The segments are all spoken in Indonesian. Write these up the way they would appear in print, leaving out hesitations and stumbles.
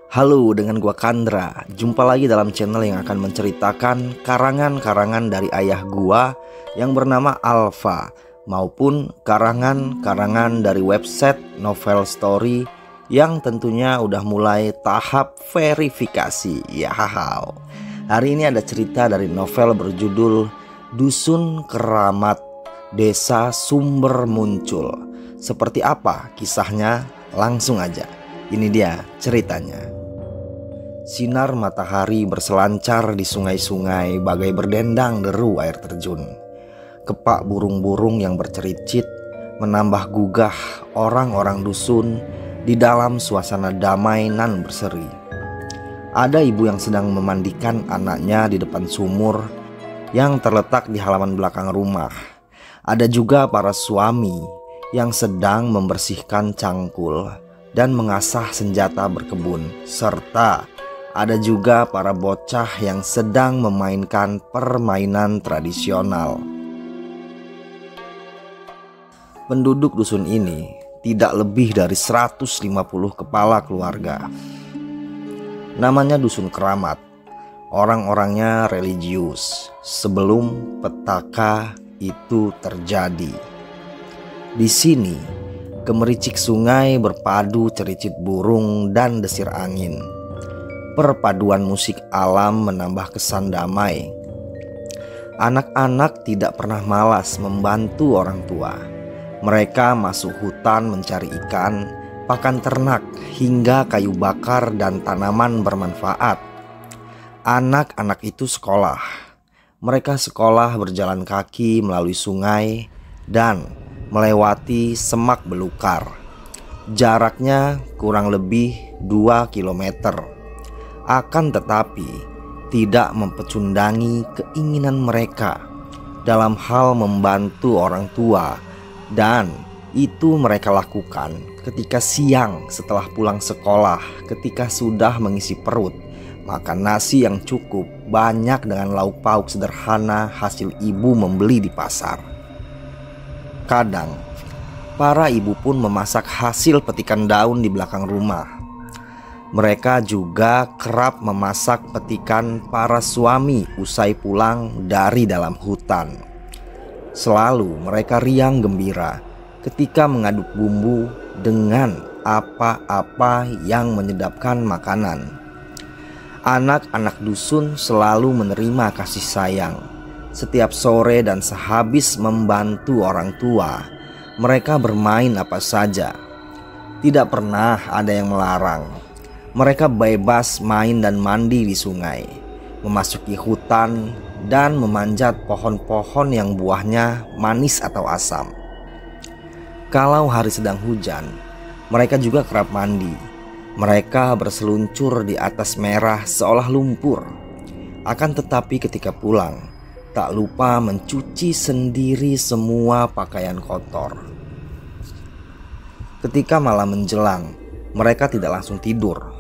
Halo, dengan gua Kandra. Jumpa lagi dalam channel yang akan menceritakan karangan-karangan dari ayah gua yang bernama Alfa, maupun karangan-karangan dari website Novel Story yang tentunya udah mulai tahap verifikasi. Ya, hari ini ada cerita dari novel berjudul Dusun Keramat Desa Sumber Muncul. Seperti apa kisahnya? Langsung aja, ini dia ceritanya. Sinar matahari berselancar di sungai-sungai bagai berdendang deru air terjun. Kepak burung-burung yang bercericit menambah gugah orang-orang dusun di dalam suasana damai nan berseri. Ada ibu yang sedang memandikan anaknya di depan sumur yang terletak di halaman belakang rumah. Ada juga para suami yang sedang membersihkan cangkul dan mengasah senjata berkebun, serta ada juga para bocah yang sedang memainkan permainan tradisional. Penduduk dusun ini tidak lebih dari 150 kepala keluarga. Namanya Dusun Keramat. Orang-orangnya religius sebelum petaka itu terjadi. Di sini, gemericik sungai berpadu cericit burung dan desir angin. Perpaduan musik alam menambah kesan damai. Anak-anak tidak pernah malas membantu orang tua. Mereka masuk hutan mencari ikan, pakan ternak, hingga kayu bakar dan tanaman bermanfaat. Anak-anak itu sekolah. Mereka sekolah berjalan kaki melalui sungai dan melewati semak belukar. Jaraknya kurang lebih 2 kilometer. Akan tetapi tidak mempecundangi keinginan mereka dalam hal membantu orang tua, dan itu mereka lakukan ketika siang setelah pulang sekolah, ketika sudah mengisi perut, makan nasi yang cukup banyak dengan lauk pauk sederhana hasil ibu membeli di pasar. Kadang para ibu pun memasak hasil petikan daun di belakang rumah. Mereka juga kerap memasak petikan para suami usai pulang dari dalam hutan. Selalu mereka riang gembira ketika mengaduk bumbu dengan apa-apa yang menyedapkan makanan. Anak-anak dusun selalu menerima kasih sayang. Setiap sore dan sehabis membantu orang tua, mereka bermain apa saja. Tidak pernah ada yang melarang. Mereka bebas main dan mandi di sungai, memasuki hutan, dan memanjat pohon-pohon yang buahnya manis atau asam. Kalau hari sedang hujan, mereka juga kerap mandi. Mereka berseluncur di atas merah seolah lumpur. Akan tetapi ketika pulang, tak lupa mencuci sendiri semua pakaian kotor. Ketika malam menjelang, mereka tidak langsung tidur.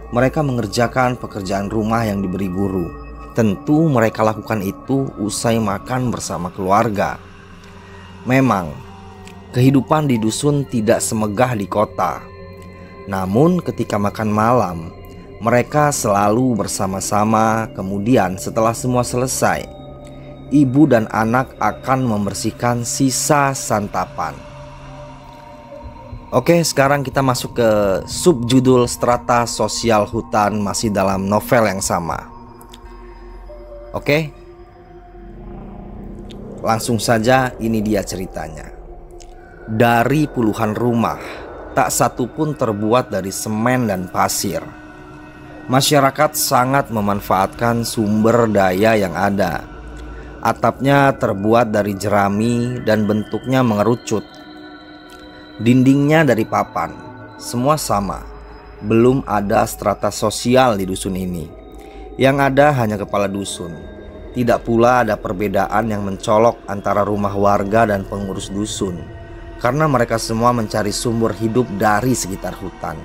Mereka mengerjakan pekerjaan rumah yang diberi guru. Tentu mereka lakukan itu usai makan bersama keluarga. Memang, kehidupan di dusun tidak semegah di kota. Namun ketika makan malam, mereka selalu bersama-sama. Kemudian setelah semua selesai, ibu dan anak akan membersihkan sisa santapan. Oke, sekarang kita masuk ke subjudul strata sosial hutan, masih dalam novel yang sama. Oke, langsung saja, ini dia ceritanya. Dari puluhan rumah, tak satu pun terbuat dari semen dan pasir. Masyarakat sangat memanfaatkan sumber daya yang ada. Atapnya terbuat dari jerami dan bentuknya mengerucut. Dindingnya dari papan. Semua sama. Belum ada strata sosial di dusun ini. Yang ada hanya kepala dusun. Tidak pula ada perbedaan yang mencolok antara rumah warga dan pengurus dusun, karena mereka semua mencari sumber hidup dari sekitar hutan.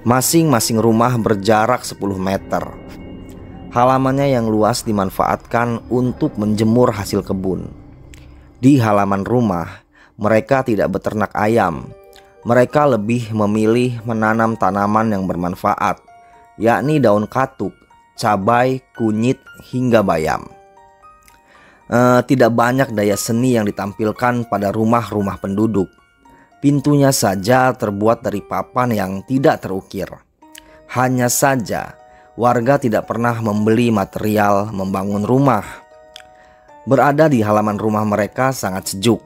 Masing-masing rumah berjarak 10 meter. Halamannya yang luas dimanfaatkan untuk menjemur hasil kebun. Di halaman rumah, mereka tidak beternak ayam. Mereka lebih memilih menanam tanaman yang bermanfaat, yakni daun katuk, cabai, kunyit, hingga bayam. Tidak banyak daya seni yang ditampilkan pada rumah-rumah penduduk. Pintunya saja terbuat dari papan yang tidak terukir. Hanya saja warga tidak pernah membeli material membangun rumah. Berada di halaman rumah mereka sangat sejuk.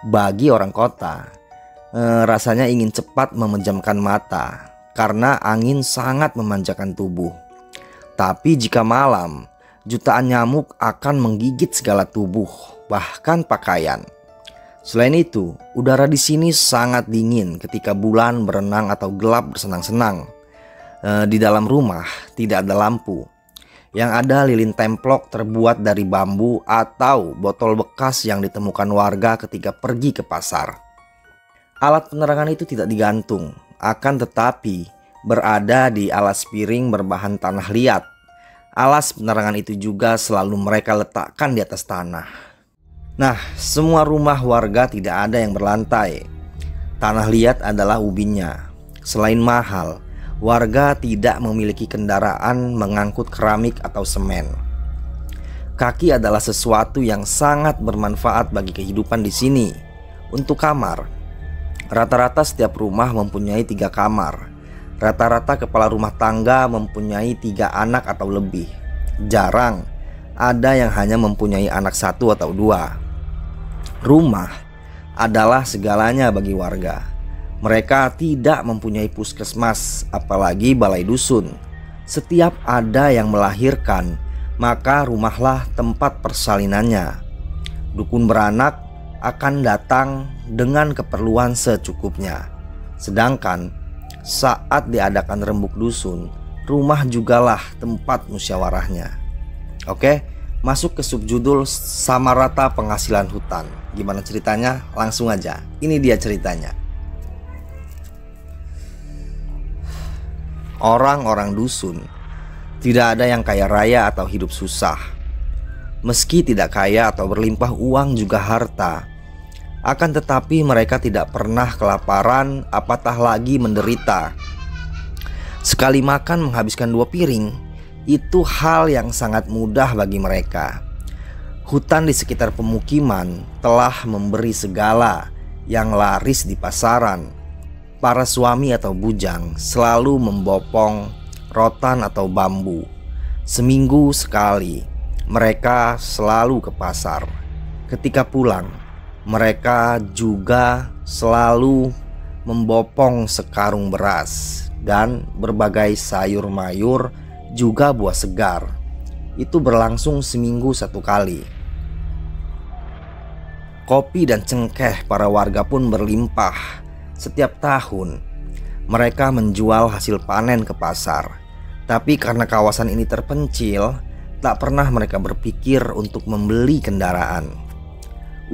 Bagi orang kota, rasanya ingin cepat memejamkan mata karena angin sangat memanjakan tubuh. Tapi jika malam, jutaan nyamuk akan menggigit segala tubuh, bahkan pakaian. Selain itu, udara di sini sangat dingin ketika bulan berenang atau gelap bersenang-senang. Di dalam rumah tidak ada lampu. Yang ada lilin templok terbuat dari bambu atau botol bekas yang ditemukan warga ketika pergi ke pasar. Alat penerangan itu tidak digantung, akan tetapi berada di alas piring berbahan tanah liat. Alas penerangan itu juga selalu mereka letakkan di atas tanah. Nah, semua rumah warga tidak ada yang berlantai. Tanah liat adalah ubinya. Selain mahal, warga tidak memiliki kendaraan mengangkut keramik atau semen. Kaki adalah sesuatu yang sangat bermanfaat bagi kehidupan di sini. Untuk kamar, rata-rata setiap rumah mempunyai 3 kamar. Rata-rata kepala rumah tangga mempunyai 3 anak atau lebih. Jarang ada yang hanya mempunyai anak 1 atau 2. Rumah adalah segalanya bagi warga. Mereka tidak mempunyai puskesmas, apalagi balai dusun. Setiap ada yang melahirkan, maka rumahlah tempat persalinannya. Dukun beranak akan datang dengan keperluan secukupnya. Sedangkan saat diadakan rembuk dusun, rumah jugalah tempat musyawarahnya. Oke, masuk ke subjudul Samarata Penghasilan Hutan. Gimana ceritanya? Langsung aja. Ini dia ceritanya. Orang-orang dusun tidak ada yang kaya raya atau hidup susah. Meski tidak kaya atau berlimpah uang juga harta, akan tetapi mereka tidak pernah kelaparan, apatah lagi menderita. Sekali makan menghabiskan 2 piring, itu hal yang sangat mudah bagi mereka. Hutan di sekitar pemukiman telah memberi segala yang laris di pasaran. Para suami atau bujang selalu membopong rotan atau bambu. Seminggu sekali mereka selalu ke pasar. Ketika pulang, mereka juga selalu membopong sekarung beras dan berbagai sayur mayur, juga buah segar. Itu berlangsung seminggu 1 kali. Kopi dan cengkeh para warga pun berlimpah. Setiap tahun mereka menjual hasil panen ke pasar. Tapi karena kawasan ini terpencil, tak pernah mereka berpikir untuk membeli kendaraan.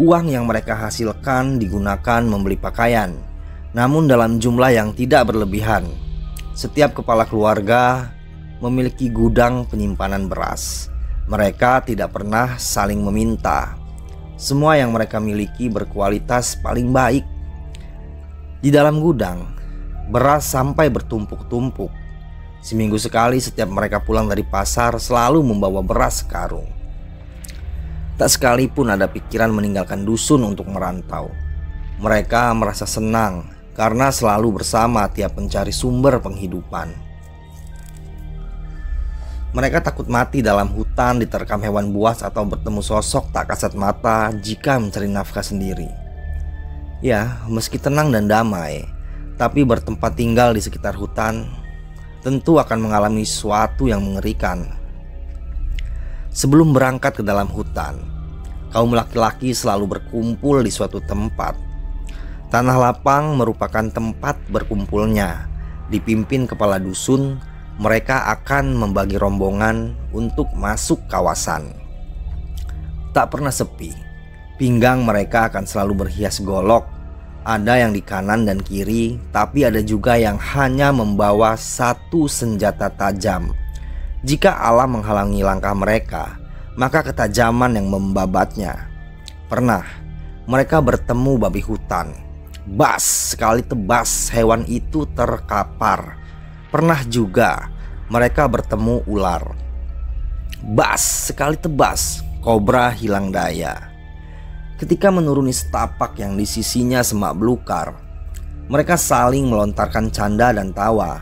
Uang yang mereka hasilkan digunakan membeli pakaian, namun dalam jumlah yang tidak berlebihan. Setiap kepala keluarga memiliki gudang penyimpanan beras. Mereka tidak pernah saling meminta. Semua yang mereka miliki berkualitas paling baik. Di dalam gudang, beras sampai bertumpuk-tumpuk. Seminggu sekali setiap mereka pulang dari pasar selalu membawa beras sekarung. Tak sekalipun ada pikiran meninggalkan dusun untuk merantau. Mereka merasa senang karena selalu bersama tiap mencari sumber penghidupan. Mereka takut mati dalam hutan diterkam hewan buas atau bertemu sosok tak kasat mata jika mencari nafkah sendiri. Ya, meski tenang dan damai, tapi bertempat tinggal di sekitar hutan tentu akan mengalami sesuatu yang mengerikan. Sebelum berangkat ke dalam hutan, kaum laki-laki selalu berkumpul di suatu tempat. Tanah lapang merupakan tempat berkumpulnya. Dipimpin kepala dusun, mereka akan membagi rombongan untuk masuk kawasan. Tak pernah sepi. Pinggang mereka akan selalu berhias golok. Ada yang di kanan dan kiri, tapi ada juga yang hanya membawa 1 senjata tajam. Jika alam menghalangi langkah mereka, maka ketajaman yang membabatnya. Pernah mereka bertemu babi hutan. Bas, sekali tebas hewan itu terkapar. Pernah juga mereka bertemu ular. Bas, sekali tebas kobra hilang daya. Ketika menuruni setapak yang di sisinya semak belukar, mereka saling melontarkan canda dan tawa.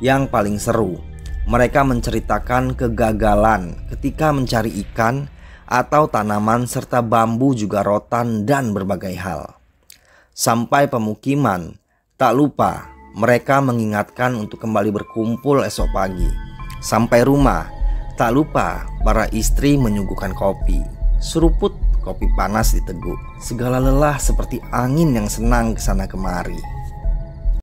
Yang paling seru, mereka menceritakan kegagalan ketika mencari ikan atau tanaman serta bambu juga rotan dan berbagai hal. Sampai pemukiman, tak lupa mereka mengingatkan untuk kembali berkumpul esok pagi. Sampai rumah, tak lupa para istri menyuguhkan kopi. Seruput kopi panas diteguk. Segala lelah seperti angin yang senang kesana kemari.